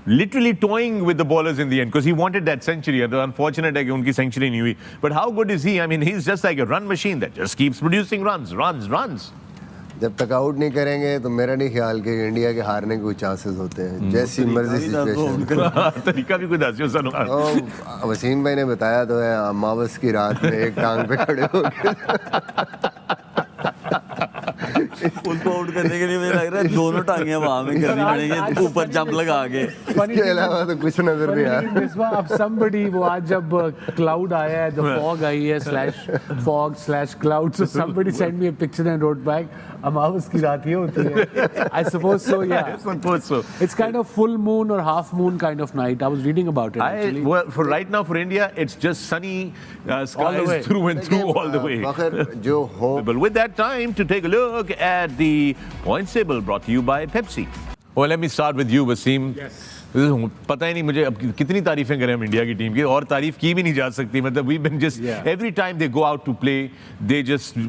literally toying with the bowlers in the end because he wanted that century. The unfortunate है कि उनकी century नहीं हुई. But how good is he? I mean, he's just like a run machine that just keeps producing runs. जब तक out नहीं करेंगे तो मेरा नहीं ख्याल कि इंडिया के हारने के कोई चांसेस होते हैं. जैसी मर्जी सिचुएशन. तरीका भी कोई दासियों सा तो वसीम भाई ने बताया तो है, अमावस की रात में एक टांग पे खड़े हो उसको आउट करने के लिए मुझे लग रहा है दोनों टांगे वहां में करनी पड़ेंगी, ऊपर जंप लगा के. इसके अलावा तो कुछ नजर नहीं आ रहा. अब somebody वो आज जब क्लाउड आया है, the fog आई है /fog/cloud, so somebody sent me a picture and wrote back, अमावस की रात ये होती है. I suppose so, yeah. I suppose so. It's kind of full moon or half moon kind of night. I was reading about it actually. Well, for right now for India, it's just sunny skies through and through all the way. जो हो. But with that, time to take a look at the points table brought to you by Pepsi. Well, let me start with you, Wasim. Yes. पता ही नहीं मुझे अब कितनी तारीफें करें हम India की टीम की, और तारीफ की भी नहीं जा सकती. मतलब we've been just every time they go out to play, they just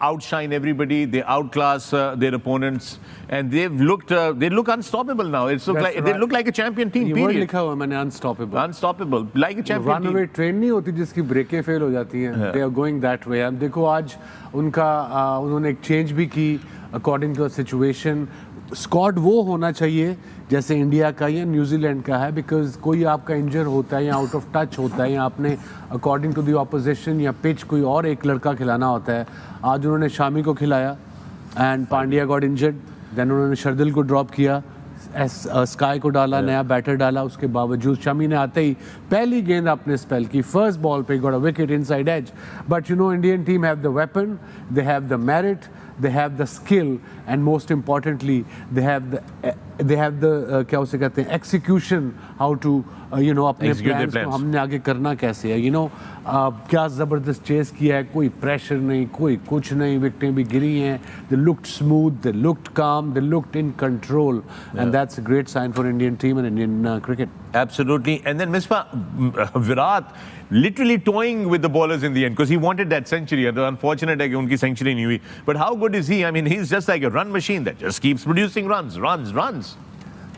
outshine everybody, they outclass their opponents, and they look unstoppable now. They look like a champion team. ये word लिखा हुआ मैंने, unstoppable, like a champion team. Runaway train नहीं होती जिसकी ब्रेकें fail हो जाती हैं. They are going that way. अब देखो आज उन्होंने एक चेंज भी की according to the situation. Squad वो होना चाहिए जैसे इंडिया का या न्यूजीलैंड का है, बिकॉज कोई आपका इंजर होता है या आउट ऑफ टच होता है या आपने अकॉर्डिंग टू द ऑपोजिशन या पिच कोई और एक लड़का खिलाना होता है. आज उन्होंने शामी को खिलाया and Pandya got injured, then उन्होंने शर्दिल को ड्रॉप किया, स्काई को डाला, नया बैटर डाला. उसके बावजूद शमी ने आते ही पहली गेंद अपने स्पेल की, फर्स्ट बॉल पे got a wicket inside edge. But Indian team have the weapon, they have the merit, they have the skill, and most importantly they have the क्या उसे कहते हैं, execution, how to अपने plans को हमने आगे करना कैसे है. क्या ज़बरदस्त चेस किया है, कोई प्रेशर नहीं, कोई कुछ नहीं, विकेटें भी गिरी हैं. They looked smooth, they looked calm, they looked in control, and that's a great sign for Indian team and Indian cricket. Absolutely. And then Misbah, Virat literally toying with the bowlers in the end because he wanted that century. The unfortunate है कि उनकी century नहीं हुई. But how good is he? I mean, he's just like a run machine that just keeps producing runs.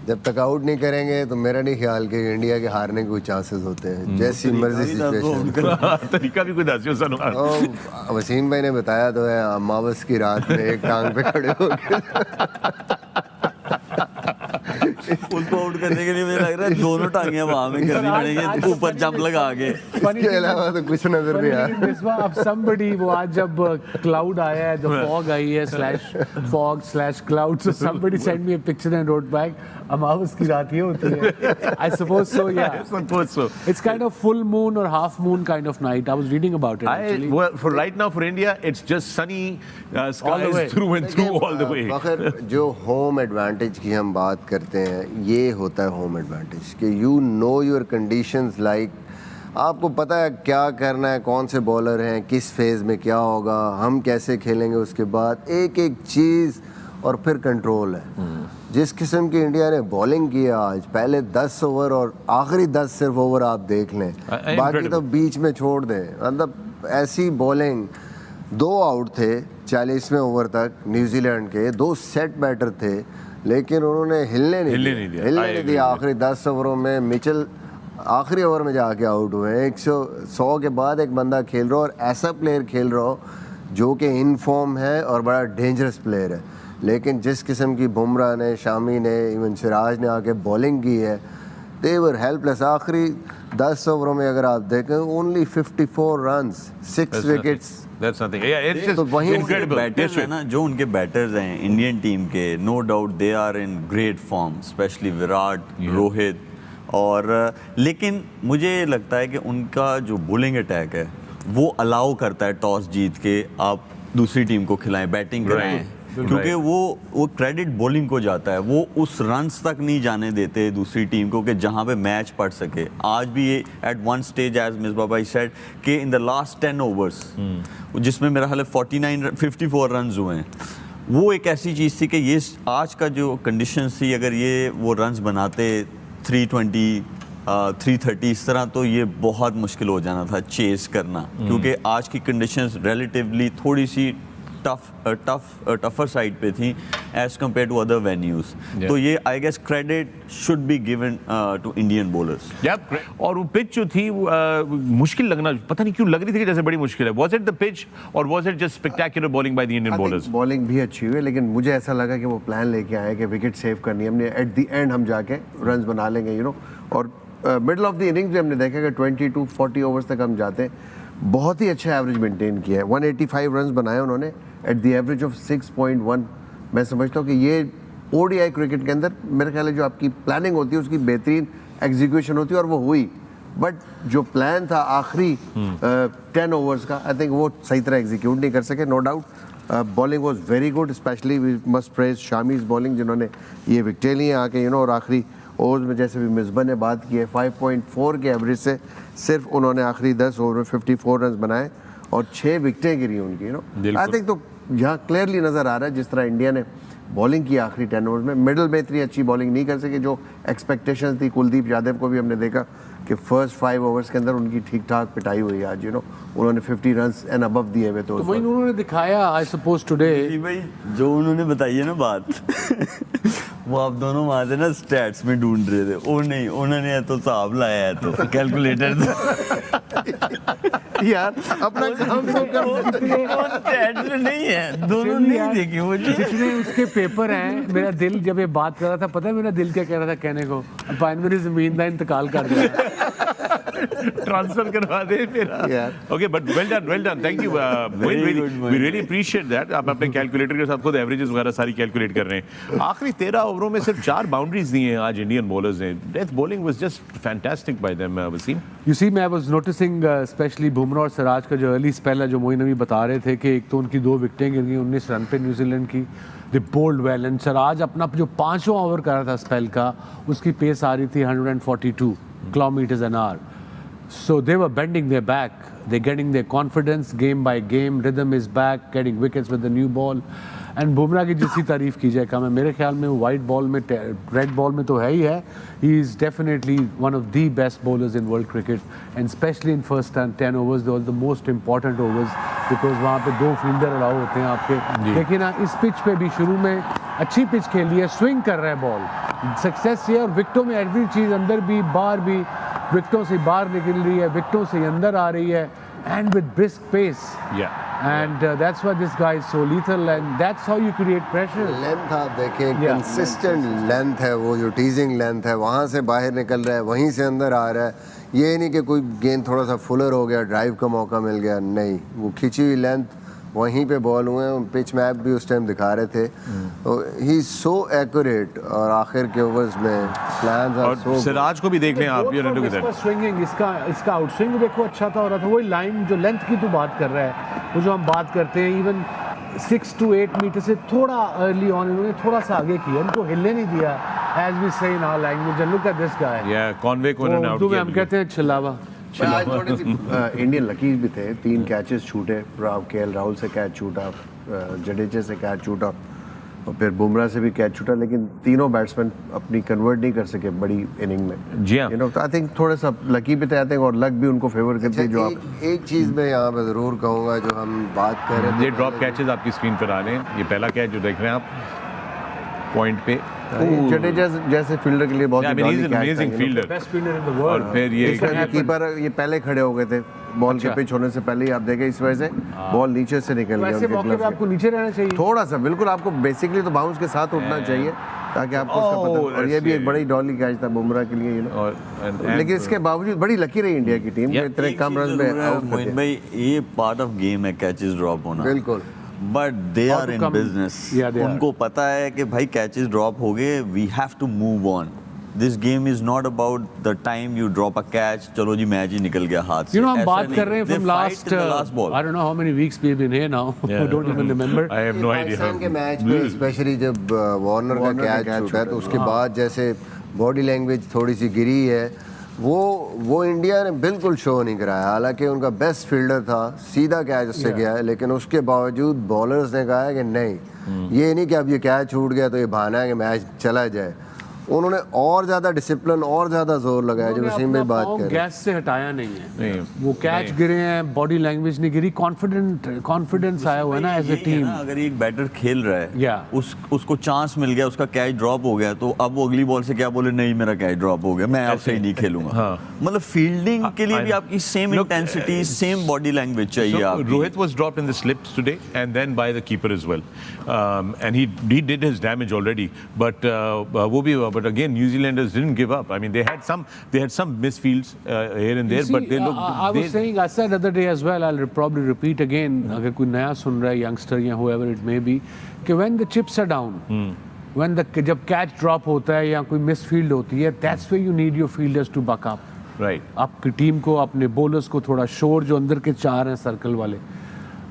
जब तक out नहीं करेंगे तो मेरा नहीं ख्याल कि इंडिया के हारने के कोई चांसेस होते हैं. जैसी मर्जी सिचुएशन. तरीका भी कोई दासियों सा तो वसीम भाई ने बताया तो है, अमावस की रात में एक टांग पे खड़े हो उसको आउट करने के लिए मुझे लग रहा है दोनों टांगे वहां में करनी पड़ेंगी, ऊपर जंप लगा के. इसके अलावा तो कुछ नजर नहीं आ रहा. अब somebody वो आज जब क्लाउड आया है, the fog आई है /fog/cloud, so somebody sent me a picture and wrote back, अमावस की रात ये होती है. I suppose so, yeah. I suppose so. It's kind of full moon or half moon kind of night. I was reading about it actually. Well, for right now for India, it's just sunny skies through and through all the way. फखर, जो home advantage की हम बात करते हैं, ये होता है home advantage कि you know your conditions, like आपको पता है क्या करना है, कौन से बॉलर हैं, किस फेज़ में क्या होगा, हम कैसे खेलेंगे, उसके बाद एक एक चीज़, और फिर कंट्रोल है. जिस किस्म की इंडिया ने बॉलिंग की आज, पहले 10 ओवर और आखिरी 10 सिर्फ ओवर आप देख लें, बाकी तो बीच में छोड़ दें. मतलब ऐसी बॉलिंग. 2 आउट थे 40वें ओवर तक न्यूजीलैंड के, 2 सेट बैटर थे, लेकिन उन्होंने हिलने नहीं दिया. आखिरी 10 ओवरों में मिचेल आखिरी ओवर में जाके आउट हुए. 100 के बाद एक बंदा खेल रहा हो, और ऐसा प्लेयर खेल रहा हो जो कि इन फॉर्म है और बड़ा डेंजरस प्लेयर है. लेकिन जिस किस्म की बुमराह ने, शामी ने, इवन सिराज ने आके बॉलिंग की है, दे वर हेल्पलेस. आखिरी 10 ओवरों में अगर आप देखें, only 54 runs, 6 wickets. That's nothing. Yeah, it's just incredible. Batters हैं ना, जो उनके बैटर्स हैं इंडियन टीम के, no doubt they are in great form, specially Virat, Rohit. और लेकिन मुझे लगता है कि उनका जो बॉलिंग अटैक है वो अलाउ करता है टॉस जीत के आप दूसरी टीम को खिलाएं, बैटिंग कराएं, क्योंकि वो क्रेडिट बॉलिंग को जाता है. वो उस रन्स तक नहीं जाने देते दूसरी टीम को कि जहां पे मैच पड़ सके. आज भी ये at one stage, as Misbah भाई सेड, कि इन द लास्ट 10 ओवर्स जिसमें मेरा ख्याल 54 रन्स हुए हैं, वो एक ऐसी चीज़ थी कि ये आज का जो कंडीशंस थी, अगर ये वो रन्स बनाते 320 330 इस तरह, तो ये बहुत मुश्किल हो जाना था चेस करना. क्योंकि आज की कंडीशंस रिलेटिवली थोड़ी सी टफर साइड पे थी as compare to other venues. Yeah. तो ये I guess credit should be given to Indian bowlers. और वो पिच जो थी मुश्किल लगना, पता नहीं क्यों लग रही थी कि जैसे बड़ी मुश्किल है। वाज इट द पिच और was it just spectacular bowling by the Indian bowlers? Bowling भी अच्छी हुई, लेकिन मुझे ऐसा लगा कि वो प्लान लेके आए कि विकेट सेव करनी है हमने, एट द एंड हम जाके रन बना लेंगे, और मिडल ऑफ द इनिंग्स में हमने देखा कि 22-40 ओवर्स तक हम जाते हैं। बहुत ही अच्छा एवरेज मेंटेन किया है, 185 रन बनाए उन्होंने एट द एवरेज ऑफ 6.1। मैं समझता हूँ कि ये ओडीआई क्रिकेट के अंदर मेरे ख्याल है जो आपकी प्लानिंग होती है उसकी बेहतरीन एग्जीक्यूशन होती है, और वो हुई। बट जो प्लान था आखिरी 10 ओवर्स का, आई थिंक वो सही तरह एग्जीक्यूट नहीं कर सके, no doubt. Bowling was very good, specially we must praise Shami's bowling, जिन्होंने ये विकेटें ली आके, और आखिरी ओवर्स में जैसे भी मिसबा ने बात की है, 5.4 के एवरेज से सिर्फ उन्होंने आखिरी 10 ओवर में 54 रन बनाए और 6 विकेटें गिरी उनकी। आई थिंक तो यहाँ क्लियरली नज़र आ रहा है जिस तरह इंडिया ने बॉलिंग की आखिरी 10 ओवर्स में, मिडल में इतनी अच्छी बॉलिंग नहीं कर सके जो एक्सपेक्टेशंस थी। कुलदीप यादव को भी हमने देखा कि फर्स्ट 5 ओवर्स के अंदर उनकी ठीक ठाक पिटाई हुई आज, उन्होंने 50 रन्स एंड अबव दिए हुए। तो वही उन्होंने दिखाया, आई सपोज टुडे भाई जो उन्होंने बताई है ना बात वो आप दोनों वहां से ना स्टैट्स में ढूंढ रहे थे, ओ नहीं उन्होंने तो हिसाब लाया है, तो कैलकुलेटर यार अपना काम तो कर, स्टैट्स में नहीं है, दोनों नहीं देखे मुझे। जितने उसके पेपर हैं, मेरा दिल जब ये बात कर रहा था, पता है मेरा दिल क्या कह रहा था कहने को, पाइनवेरी ज़मीन का इंतकाल कर दिया, ट्रांसफर करवा दे मेरा। Okay, but well done, thank you. We really appreciate that. आप अपने कैलकुलेटर के साथ खुद एवरेजेस वगैरह सारी कैलकुलेट कर रहे हैं। आखिरी 13 ओवरों में सिर्फ 4 बाउंड्रीज दी हैं आज इंडियन बॉलर्स ने। Death bowling was just fantastic by them, Wasim. You see, मैं वाज नोटिसिंग स्पेशली बुमराह और सिराज का जो अर्ली स्पेल है, जो मोइन अभी बता रहे थे कि एक तो उनकी 2 विकेटें गिर गई 19 रन पे न्यूजीलैंड की, दे बोल्ड वेल, एंड सिराज अपना जो 5वां ओवर कर रहा था स्पेल का, उसकी पेस आ रही थी 142 kilometres an hour. So they were bending their back, they're getting their confidence game by game, rhythm is back, getting wickets with the new ball. And Bumrah की जितनी तारीफ की जाए कम है। मेरे ख्याल में वाइट बॉल में, रेड बॉल में तो है ही है, he is definitely one of the best bowlers in world cricket, and especially in first 10 overs, they are the most important overs, because वहाँ पे 2 फील्डर अलाउ होते हैं आपके। लेकिन इस पिच पे भी शुरू में अच्छी पिच खेली है, स्विंग कर रहा है बॉल, सक्सेस ये, और विकेटों में एवरी चीज़ अंदर भी बाहर भी, विकेटों से बाहर निकल रही है, विकेटों से अंदर आ रही है, and with brisk pace. And that's why this guy is so lethal, and that's how you create pressure. Length आप देखिए, कंसिस्टेंट लेंथ है, वो जो टीजिंग लेंथ है, वहाँ से बाहर निकल रहा है, वहीं से अंदर आ रहा है। ये नहीं कि कोई गेंद थोड़ा सा फुलर हो गया, ड्राइव का मौका मिल गया, नहीं, वो खिंची हुई लेंथ वहीं पे बॉल हुए हैं। पिच मैप भी उस टाइम दिखा रहे थे, ही इज सो एक्यूरेट, और आखिर के ओवर्स में प्लान्स आर सो। सिराज को भी देख लें आप, स्विंगिंग, इसका आउट स्विंग देखो अच्छा था हो रहा था। वही लाइन जो लेंथ की तू बात कर रहा है, वो जो हम बात करते हैं, इवन 6 to 8 मीटर से थोड़ा अर्ली ऑन इन्होंने थोड़ा सा आगे किया, इनको हिलने नहीं दिया, as we say in our language, look at this guy. Conway को उन्होंने आउट किया, हम कहते हैं छिलावा। आज थोड़ी सी इंडियन लकी भी थे, 3 कैचेस छूटे, केएल राहुल से कैच छूटा, जडेजा से कैच छूटा, और फिर बुमराह से भी कैच छूटा, लेकिन तीनों बैट्समैन अपनी कन्वर्ट नहीं कर सके बड़ी इनिंग में। जी हाँ, तो आई थिंक थोड़ा सा लकी भी थे, आई थिंक, और लक भी उनको फेवर करती है। जो आप एक चीज़ में यहाँ पे ज़रूर कहूँगा, जो हम बात कर रहे थे, ये ड्रॉप कैचेस आपकी स्क्रीन पर आ रहे हैं। ये पहला कैच जो देख रहे हैं आप पॉइंट पे, जडेजा जैसे फील्डर के लिए बहुत amazing fielder, best fielder in the world. और फिर ये कीपर ये पहले खड़े हो गए थे बॉल के पिच होने से पहले ही, आप देखें इस वजह से बॉल नीचे से निकल गया वैसे मौके पे आपको नीचे रहना चाहिए थोड़ा सा, बिल्कुल आपको बेसिकली तो बाउंस के साथ उठना चाहिए ताकि आपको उसका पता। और ये भी एक बड़ी डॉली कैच था बुमराह के लिए, लेकिन इसके बावजूद बड़ी लकी रही इंडिया की टीम, इतने कम रन में आउट कर दिया। भाई ये पार्ट ऑफ गेम है, कैचेस ड्रॉप होना, बिल्कुल, but they are in business. उनको पता है कि भाई कैचेस ड्रॉप हो गए, we have to move on. This game is not about the time you drop a catch, चलो जी मैच ही निकल गया हाथ से। हम बात कर रहे हैं from last I don't know how many weeks we have been here now, I don't even remember. I have no idea. Pakistan के मैच में स्पेशली जब वार्नर का कैच छूटा है, तो उसके बाद जैसे बॉडी लैंग्वेज थोड़ी सी गिरी है, वो इंडिया ने बिल्कुल शो नहीं कराया। हालांकि उनका बेस्ट फील्डर था, सीधा कैच उससे गया है, लेकिन उसके बावजूद बॉलर्स ने कहा है कि नहीं, ये नहीं कि अब ये कैच छूट गया तो ये बहाना है कि मैच चला जाए। उन्होंने और ज़्यादा डिसिप्लिन और ज़्यादा जोर लगाया जो वसीम भाई बात कर रहे हैं। गैस से हटाया नहीं है, नहीं, वो कैच गिरे हैं, बॉडी लैंग्वेज नहीं गिरी, कॉन्फिडेंस आया हुआ है ना एज ए यही है टीम। ना, अगर एक बैटर खेल रहा है Yeah. उसको चांस मिल गया, उसका कैच ड्रॉप हो गया, तो अब वो अगली बॉल से क्या बोले, नहीं मेरा कैच ड्रॉप हो गया, मैं आपसे ही नहीं खेलूंगा। हाँ। मतलब फील्डिंग के लिए भी आपकी same Look, intensity, same body language चाहिए So, आपकी। Rohit was dropped in the slips today and then by the keeper as well, and he did his damage already. But but again, New Zealanders didn't give up. I mean, they had some misfields here and there, You see, but they looked. I was saying, I said the other day as well, I'll probably repeat again, अगर कोई नया सुन रहा है, youngster या whoever it may be, कि when the chips are down, when जब catch drop होता है या कोई misfield होती है, that's where you need your fielders to buck up. Right. आपकी टीम को, अपने bowlers को थोड़ा शोर, जो अंदर के चार हैं सर्कल वाले,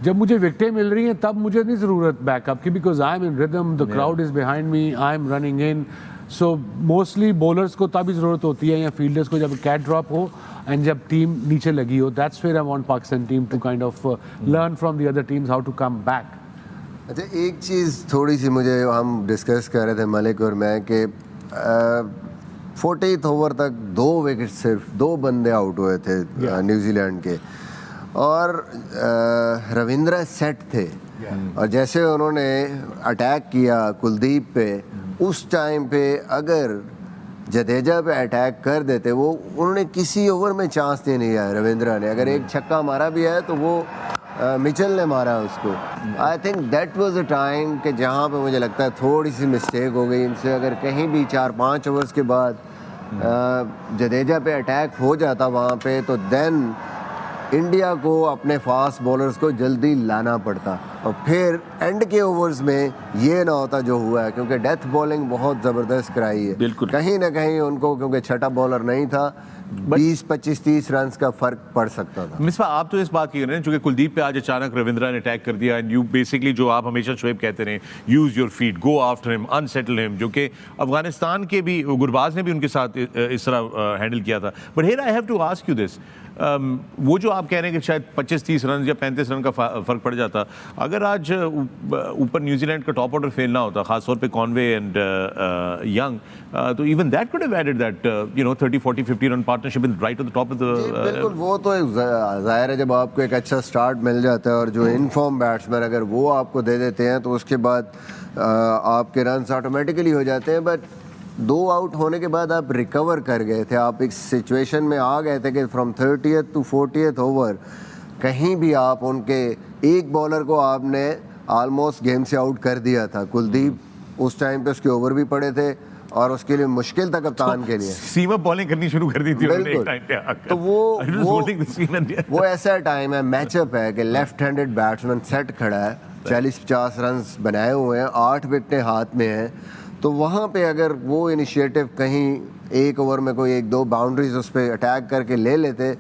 जब मुझे विकेटें मिल रही हैं तब मुझे नहीं ज़रूरत बैकअप की, because I am in rhythm, the crowd is behind me, I am running in. So mostly bowlers को तभी ज़रूरत होती है या फील्डर्स को जब कैच ड्रॉप हो एंड जब टीम नीचे लगी हो। That's where I want Pakistan team to kind of learn from the other teams how to come back. अच्छा, एक चीज़ थोड़ी सी मुझे, हम डिस्कस कर रहे थे मलिक और मैं कि 40th ओवर तक 2 विकेट, सिर्फ 2 बंदे आउट हुए थे न्यूजीलैंड के, और रविंद्र सेट थे, और जैसे उन्होंने अटैक किया कुलदीप पे, उस टाइम पे अगर जडेजा पे अटैक कर देते, वो उन्होंने किसी ओवर में चांस नहीं लिया है रविंद्र ने। अगर एक छक्का मारा भी है तो वो मिचेल ने मारा उसको। I think that was a time कि जहाँ पे मुझे लगता है थोड़ी सी मिस्टेक हो गई इनसे। अगर कहीं भी 4-5 ओवर्स के बाद जडेजा पे अटैक हो जाता वहाँ पे, तो देन इंडिया को अपने फास्ट बॉलर्स को जल्दी लाना पड़ता, और फिर एंड के ओवर्स में ये ना होता जो हुआ है, क्योंकि डेथ बॉलिंग बहुत ज़बरदस्त कराई है। बिल्कुल। कहीं ना कहीं उनको, क्योंकि छठा बॉलर नहीं था, 20-25-30 रन का फर्क पड़ सकता था। मिसबा, आप तो इस बात की कर रहे हैं क्योंकि कुलदीप पे आज अचानक रविंद्रा ने अटैक कर दिया, एंड यू बेसिकली, जो आप हमेशा शोएब कहते रहे, use your feet, go after him, unsettle him, जो कि अफगानिस्तान के भी गुरबाज ने भी उनके साथ इस तरह हैंडल किया था। But here I have to ask you this, वो जो आप कह रहे हैं कि शायद 25-30 रन या 35 रन का फर्क पड़ जाता, अगर आज ऊपर न्यूजीलैंड का टॉप ऑर्डर फेल ना होता, खासतौर पे कॉनवे एंड यंग, तो even that could have added that 30-40-50 run partnership in right at the top of the. बिल्कुल, वो तो जाहिर है, जब आपको एक अच्छा स्टार्ट मिल जाता है और जो इनफॉर्म बैट्समैन अगर वो आपको दे देते हैं, तो उसके बाद आपके रन ऑटोमेटिकली हो जाते हैं। बट 2 आउट होने के बाद आप रिकवर कर गए थे, आप एक सिचुएशन में आ गए थे कि from 30th to 40th over कहीं भी आप उनके एक बॉलर को आपने ऑलमोस्ट गेम से आउट कर दिया था। कुलदीप उस टाइम पे उसके ओवर भी पड़े थे और उसके लिए मुश्किल था कप्तान के लिए। सीम अप बॉलिंग करनी शुरू कर दी थी उन्होंने एक टाइम पे आकर। तो वो ऐसा टाइम है, मैचअप है कि लेफ्ट हैंडेड बैट्समैन सेट खड़ा है, 40-50 रन बनाए हुए हैं, 8 विकेटें हाथ में हैं, तो वहाँ पे अगर वो इनिशिएटिव कहीं एक ओवर में कोई 1-2 बाउंड्रीज उस पर अटैक करके ले लेते,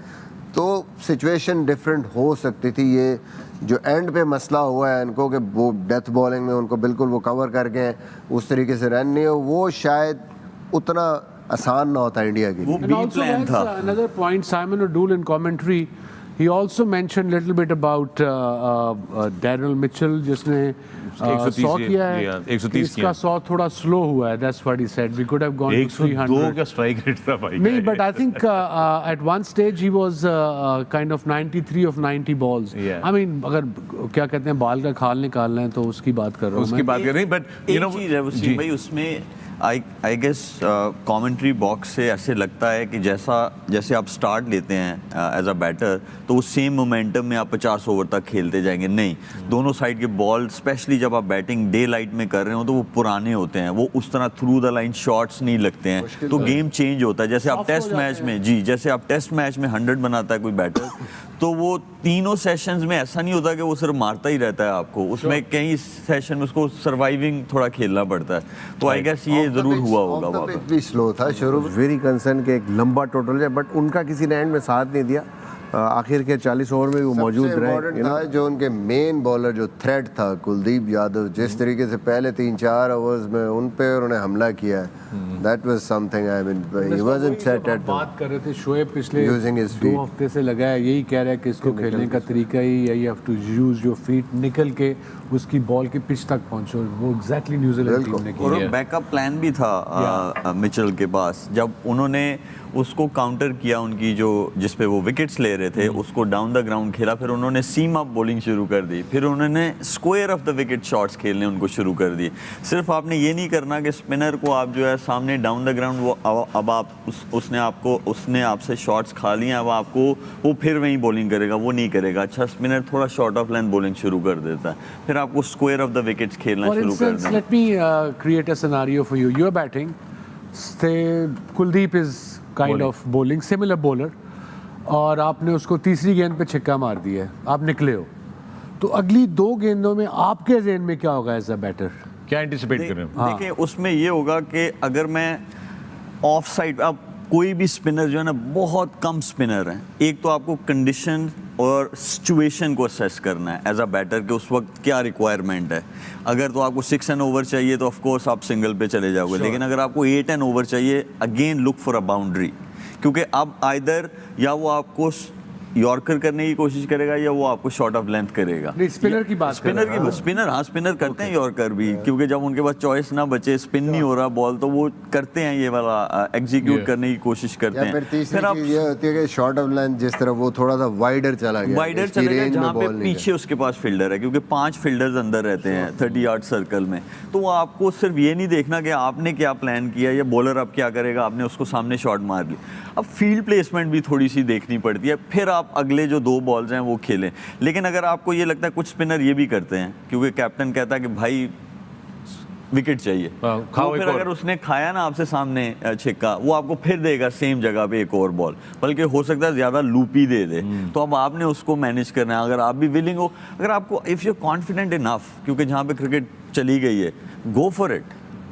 तो सिचुएशन डिफरेंट हो सकती थी। ये जो एंड पे मसला हुआ है इनको कि वो डेथ बॉलिंग में उनको बिल्कुल वो कवर करके उस तरीके से रन नहीं हो, वो शायद उतना आसान ना होता इंडिया के लिए। वो बी प्लान था। Another point, Simon O'Doul in commentary, he also mentioned little bit about Daryl Mitchell, जिसने 100 किया है, 130 इसका 100 थोड़ा स्लो हुआ है, that's what he said, we could have gone to 300। 102 का स्ट्राइक रेट था भाई। नहीं, but I think at one stage he was kind of 93 of 90 balls। Yeah। I mean, अगर क्या कहते हैं बाल का खाल निकालना है तो उसकी बात कर रहा हूँ उसकी बात कर रही, बट एक चीज़ है वसीम भाई, उसमें आई गेस कमेंट्री बॉक्स से ऐसे लगता है कि जैसे आप स्टार्ट लेते हैं एज अ बैटर, तो उस सेम मोमेंटम में आप 50 ओवर तक खेलते जाएंगे। नहीं, दोनों साइड के बॉल, स्पेशली जब आप बैटिंग डे लाइट में कर रहे हो, तो वो पुराने होते हैं, वो उस तरह थ्रू द लाइन शॉट्स नहीं लगते हैं, तो गेम चेंज होता है। जैसे आप टेस्ट मैच में, जी, जैसे आप टेस्ट मैच में 100 बनाता है कोई बैटर, तो वो तीनों सेशंस में ऐसा नहीं होता कि वो सिर्फ मारता ही रहता है आपको, उसमें कई सेशन में उसको सर्वाइविंग थोड़ा खेलना पड़ता है। तो आई गेस ये जरूर हुआ होगा वहाँ पर। भी स्लो था शुरू, वेरी कंसर्न के एक लंबा टोटल है, बट उनका किसी ने एंड में साथ नहीं दिया, आखिर के 40 ओवर में वो मौजूद सबसे रहे। इम्पोर्टेंट था जो उनके मेन बॉलर जो थ्रेट था कुलदीप यादव, जिस तरीके से पहले 3-4 ओवर्स में उन पे उन्होंने हमला किया है, that was something. I mean he wasn't set at बात कर रहे थे शोएब पिछले Using his 2 feet. हफ्ते से लगा है, यही कह रहा है कि इसको खेलने का तरीका ही यही, have to use your feet, निकल के उसकी बॉल की पिच तक पहुंचो। वो एग्जैक्टली न्यूजीलैंड टीम ने और किया। बैकअप प्लान भी था मिचेल के पास, जब उन्होंने उसको काउंटर किया उनकी जो जिस पे वो विकेट्स ले रहे थे, उसको डाउन द ग्राउंड खेला, फिर उन्होंने सीम अप बॉलिंग शुरू कर दी, फिर उन्होंने square of the wicket shots खेलने उनको शुरू कर दिए। सिर्फ आपने ये नहीं करना कि स्पिनर को आप जो है सामने डाउन द ग्राउंड वो अब आप उसने आपसे शॉट्स खा लिए, अब आपको वो फिर वहीं बॉलिंग करेगा, वो नहीं करेगा। अच्छा स्पिनर थोड़ा शॉर्ट ऑफ लेंथ बॉलिंग शुरू कर देता है, फिर आपको स्क्वायर ऑफ द विकेट्स खेलना For शुरू कर instance, देना। let me create a scenario for you. You're batting. Say Kuldeep is kind of bowling, similar bowler, और आपने उसको तीसरी गेंद पे छक्का मार दिया है, आप निकले हो, तो अगली 2 गेंदों में आपके ज़हन में क्या होगा एज अ बैटर? क्या एंटिसिपेट कर रहे हैं? देखिए उसमें ये होगा कि अगर मैं ऑफ साइड, अब कोई भी स्पिनर जो है ना, बहुत कम स्पिनर हैं, एक तो आपको कंडीशन और सिचुएशन को असेस करना है एज अ बैटर कि उस वक्त क्या रिक्वायरमेंट है। अगर तो आपको 6 एंड ओवर चाहिए तो ऑफ कोर्स आप सिंगल पे चले जाओगे, लेकिन अगर आपको 8 एंड ओवर चाहिए, again look for a boundary, क्योंकि अब आइदर या वो आपको यॉर्कर करने की कोशिश करेगा या वो आपको शॉर्ट ऑफ लेंथ करेगा। नहीं, स्पिनर की बात कर रहे हैं। स्पिनर करते हैं यॉर्कर भी, क्योंकि जब उनके पास चॉइस ना बचे, स्पिन नहीं हो रहा बॉल, तो वो करते हैं ये वाला एग्जीक्यूट करने की कोशिश करते या हैं। फिर तीसरी चीज ये होती है कि शॉर्ट ऑफ लेंथ जिस तरह वो थोड़ा सा वाइडर चला गया, वाइडर इसकी चलेगा range में जहाँ पे ball नहीं पीछे उसके पास फील्डर है, क्योंकि 5 फील्डर्स अंदर रहते हैं 30 यार्ड सर्कल में, तो वो आपको सिर्फ ये नहीं देखना कि आपने क्या प्लान किया या बॉलर अब क्या करेगा, आपने उसको सामने शॉट मार ली। अब फील्ड प्लेसमेंट भी थोड़ी सी देखनी पड़ती है, फिर आप अगले जो 2 बॉल्स हैं वो खेलें। लेकिन अगर आपको ये लगता है, कुछ स्पिनर ये भी करते हैं, क्योंकि कैप्टन कहता है कि भाई विकेट चाहिए, खाओ तो एक फिर और। अगर उसने खाया ना आपसे सामने छिक्का, वो आपको फिर देगा सेम जगह पे एक और बॉल, बल्कि हो सकता है ज्यादा लूपी दे दे, तो अब आपने उसको मैनेज करना है। अगर आप भी विलिंग हो, अगर आपको इफ यू कॉन्फिडेंट इनफ, क्योंकि जहाँ पे क्रिकेट चली गई है, गो फॉर इट।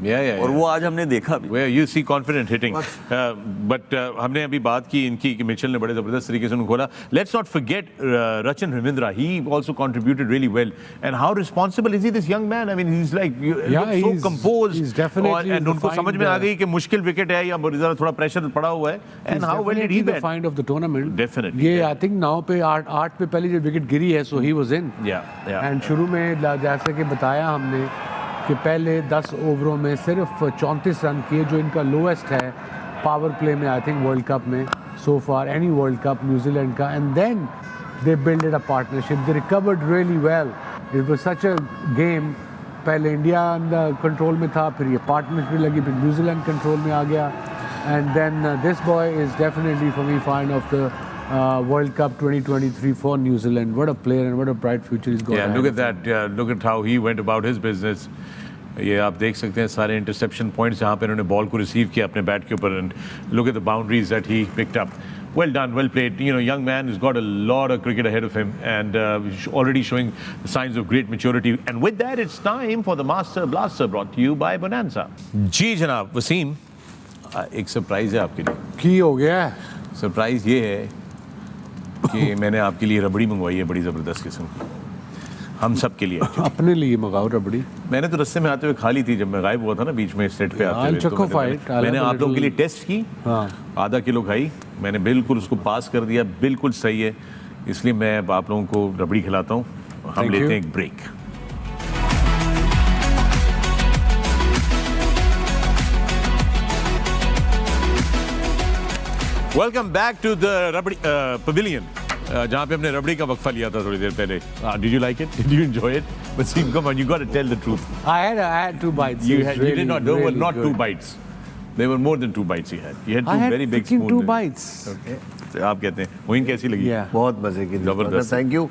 और वो आज हमने देखा भी। Where you see confident hitting, but हमने अभी बात की इनकी कि मिचेल ने बड़े ज़बरदस्त तरीके से उनको खोला. Let's not forget Rachin Ravindra. He also contributed really well. And how responsible is he, this young man? I mean, he's like looks so composed. He's definitely and उनको समझ में आ गई कि मुश्किल विकेट है या ज़रा थोड़ा प्रेशर पड़ा हुआ है. And how well did he the bat? find of the tournament. Definitely, ये yeah. I think 9 पे 8 पे पहली जो विकेट गिरी है, so he was in. Yeah. And शुरू में जैसे कि बताया हमने कि पहले 10 ओवरों में सिर्फ 34 रन किए, जो इनका लोएस्ट है पावर प्ले में, आई थिंक वर्ल्ड कप में so far, any World Cup New Zealand का। And then they builded a partnership, they recovered really well. It was such a game, पहले इंडिया कंट्रोल में था, फिर ये पार्टनरशिप लगी, फिर न्यूजीलैंड कंट्रोल में आ गया। And then this boy is definitely for me find of the World Cup 2023 for New Zealand. What a player and what a bright future he's got. Yeah, look at that. Look at how he went about his business. ये आप देख सकते हैं सारे interception points जहाँ पे इन्होंने ball को रिसीव किया अपने बैट के ऊपर, and look at the boundaries that he picked up. Well done, well played. You know, young man who's got a lot of cricket ahead of him and already showing signs of great maturity. And with that, it's time for the Master Blaster, brought to you by Bonanza. जी जनाब, वसीम, एक surprise है आपके लिए. की हो गया है? Surprise ये है कि मैंने आपके लिए रबड़ी मंगवाई है, बड़ी ज़बरदस्त किस्म की, हम सब के लिए. अपने लिए मंगाओ रबड़ी. मैंने तो रस्ते में आते हुए खा ली थी जब मैं गायब हुआ था ना बीच में सेट पे आते हुए. तो मैंने आप लोगों के लिए टेस्ट की, आधा किलो खाई, मैंने बिल्कुल उसको पास कर दिया, बिल्कुल सही है. इसलिए मैं अब आप लोगों को रबड़ी खिलाता हूँ. हम लेते हैं एक break. Welcome back to the Rabri pavilion, जहाँ पे हमने रबड़ी का वक्फा लिया था थोड़ी देर पहले. Did you like it? Did you enjoy it? Wasim, come on, you got to tell the truth. I had 2 bites. You did not. There were not 2 bites. There were more than 2 bites. You had 2 very big spoons. 2 bites. Okay. आप कहते हैं, मोइन कैसी लगी? बहुत मजे की. जबरदस्त. Thank you.